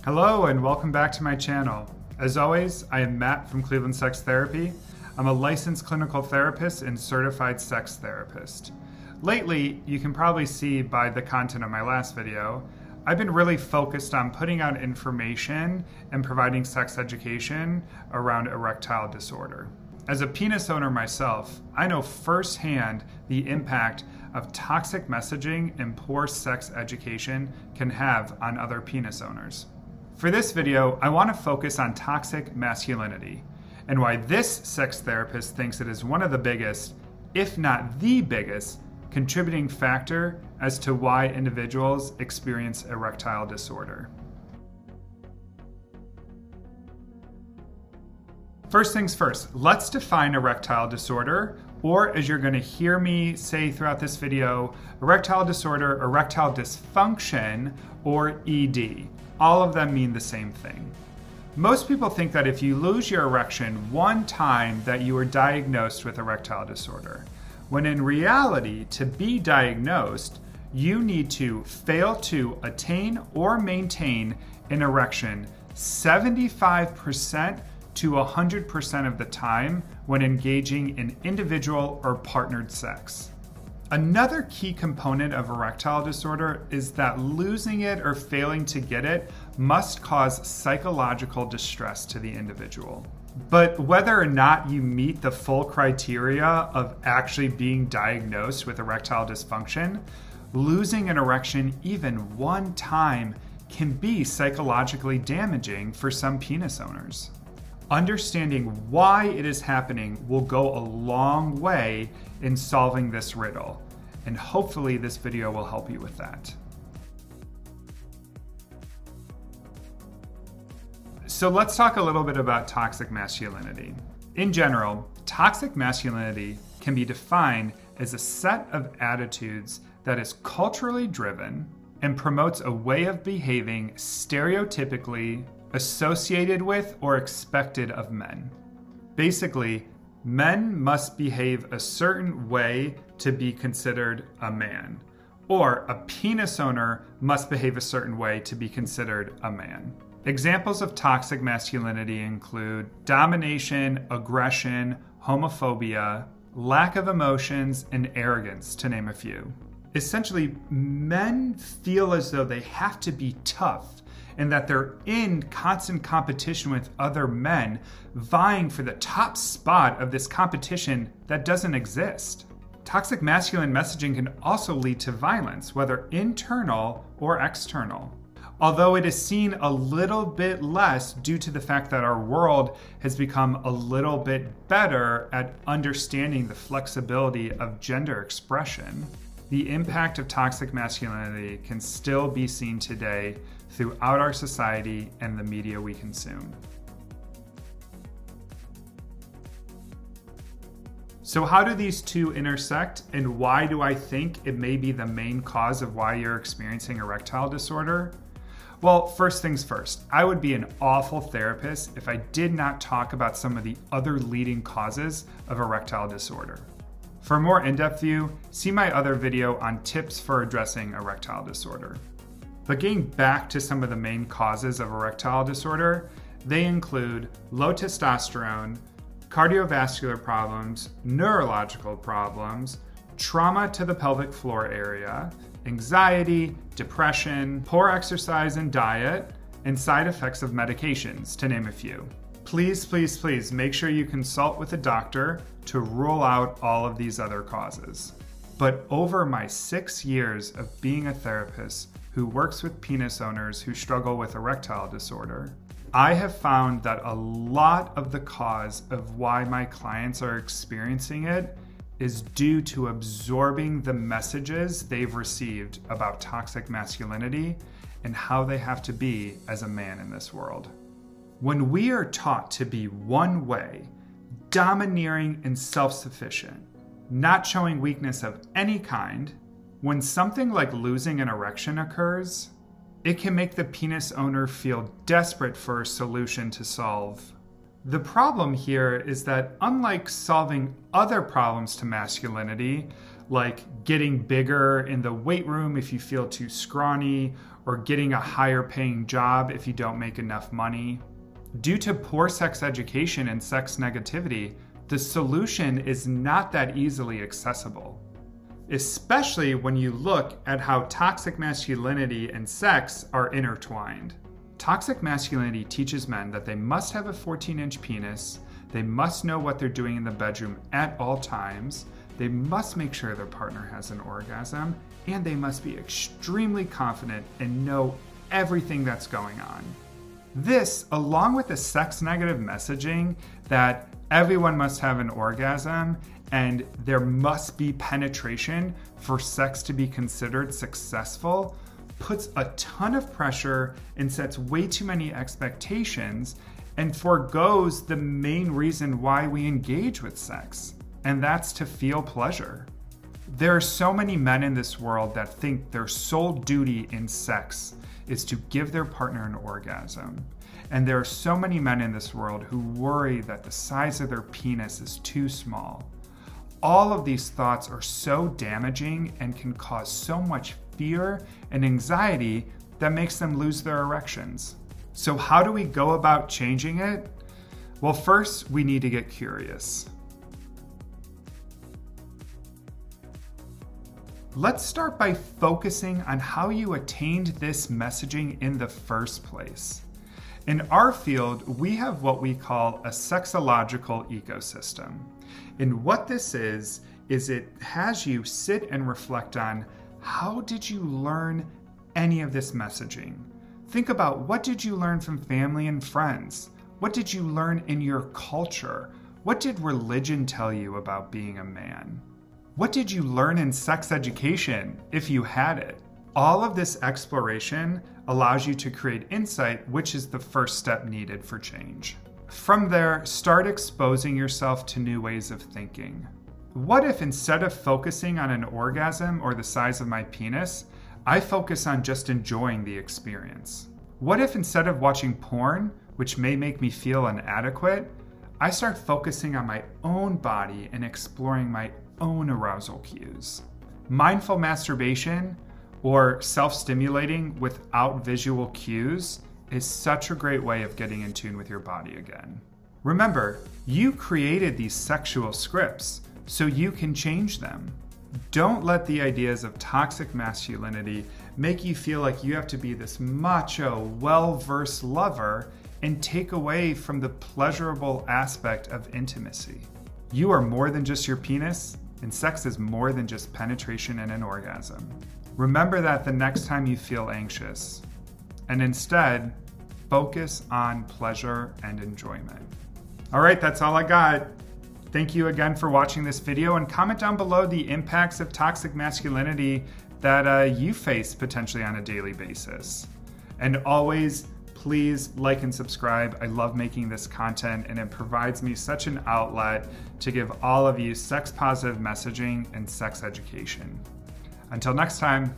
Hello and welcome back to my channel. As always, I am Matt from Cleveland Sex Therapy. I'm a licensed clinical therapist and certified sex therapist. Lately, you can probably see by the content of my last video, I've been really focused on putting out information and providing sex education around erectile disorder. As a penis owner myself, I know firsthand the impact of toxic messaging and poor sex education can have on other penis owners. For this video, I want to focus on toxic masculinity and why this sex therapist thinks it is one of the biggest, if not the biggest, contributing factor as to why individuals experience erectile disorder. First things first, let's define erectile disorder, or as you're going to hear me say throughout this video, erectile disorder, erectile dysfunction, or ED. All of them mean the same thing. Most people think that if you lose your erection one time that you are diagnosed with erectile disorder, when in reality, to be diagnosed, you need to fail to attain or maintain an erection 75% to 100% of the time when engaging in individual or partnered sex. Another key component of erectile disorder is that losing it or failing to get it must cause psychological distress to the individual. But whether or not you meet the full criteria of actually being diagnosed with erectile dysfunction, losing an erection even one time can be psychologically damaging for some penis owners. Understanding why it is happening will go a long way in solving this riddle, and hopefully this video will help you with that. So let's talk a little bit about toxic masculinity. In general, toxic masculinity can be defined as a set of attitudes that is culturally driven and promotes a way of behaving stereotypically associated with or expected of men. Basically, men must behave a certain way to be considered a man, or a penis owner must behave a certain way to be considered a man. Examples of toxic masculinity include domination, aggression, homophobia, lack of emotions, and arrogance, to name a few. Essentially, men feel as though they have to be tough and that they're in constant competition with other men, vying for the top spot of this competition that doesn't exist. Toxic masculine messaging can also lead to violence, whether internal or external. Although it is seen a little bit less due to the fact that our world has become a little bit better at understanding the flexibility of gender expression, the impact of toxic masculinity can still be seen today throughout our society and the media we consume. So how do these two intersect, and why do I think it may be the main cause of why you're experiencing erectile disorder? Well, first things first, I would be an awful therapist if I did not talk about some of the other leading causes of erectile disorder. For a more in-depth view, see my other video on tips for addressing erectile disorder. But getting back to some of the main causes of erectile disorder, they include low testosterone, cardiovascular problems, neurological problems, trauma to the pelvic floor area, anxiety, depression, poor exercise and diet, and side effects of medications, to name a few. Please, please, please make sure you consult with a doctor to rule out all of these other causes. But over my 6 years of being a therapist who works with penis owners who struggle with erectile disorder, I have found that a lot of the cause of why my clients are experiencing it is due to absorbing the messages they've received about toxic masculinity and how they have to be as a man in this world. When we are taught to be one way, domineering and self-sufficient, not showing weakness of any kind, when something like losing an erection occurs, it can make the penis owner feel desperate for a solution to solve. The problem here is that unlike solving other problems to masculinity, like getting bigger in the weight room if you feel too scrawny, or getting a higher paying job if you don't make enough money. Due to poor sex education and sex negativity, the solution is not that easily accessible, especially when you look at how toxic masculinity and sex are intertwined. Toxic masculinity teaches men that they must have a 14-inch penis, they must know what they're doing in the bedroom at all times, they must make sure their partner has an orgasm, and they must be extremely confident and know everything that's going on. This, along with the sex negative messaging that everyone must have an orgasm and there must be penetration for sex to be considered successful, puts a ton of pressure and sets way too many expectations and forgoes the main reason why we engage with sex, and that's to feel pleasure. There are so many men in this world that think their sole duty in sex is to give their partner an orgasm. And there are so many men in this world who worry that the size of their penis is too small. All of these thoughts are so damaging and can cause so much fear and anxiety that makes them lose their erections. So how do we go about changing it? Well, first, we need to get curious. Let's start by focusing on how you attained this messaging in the first place. In our field, we have what we call a sexological ecosystem. And what this is it has you sit and reflect on, how did you learn any of this messaging? Think about, what did you learn from family and friends? What did you learn in your culture? What did religion tell you about being a man? What did you learn in sex education, if you had it? All of this exploration allows you to create insight, which is the first step needed for change. From there, start exposing yourself to new ways of thinking. What if instead of focusing on an orgasm or the size of my penis, I focus on just enjoying the experience? What if instead of watching porn, which may make me feel inadequate, I start focusing on my own body and exploring my own arousal cues? Mindful masturbation, or self-stimulating without visual cues, is such a great way of getting in tune with your body again. Remember, you created these sexual scripts, so you can change them. Don't let the ideas of toxic masculinity make you feel like you have to be this macho, well-versed lover and take away from the pleasurable aspect of intimacy. You are more than just your penis, and sex is more than just penetration and an orgasm. Remember that the next time you feel anxious, and instead, focus on pleasure and enjoyment. All right, that's all I got. Thank you again for watching this video, and comment down below the impacts of toxic masculinity that you face potentially on a daily basis. And always, please like and subscribe. I love making this content, and it provides me such an outlet to give all of you sex positive messaging and sex education. Until next time.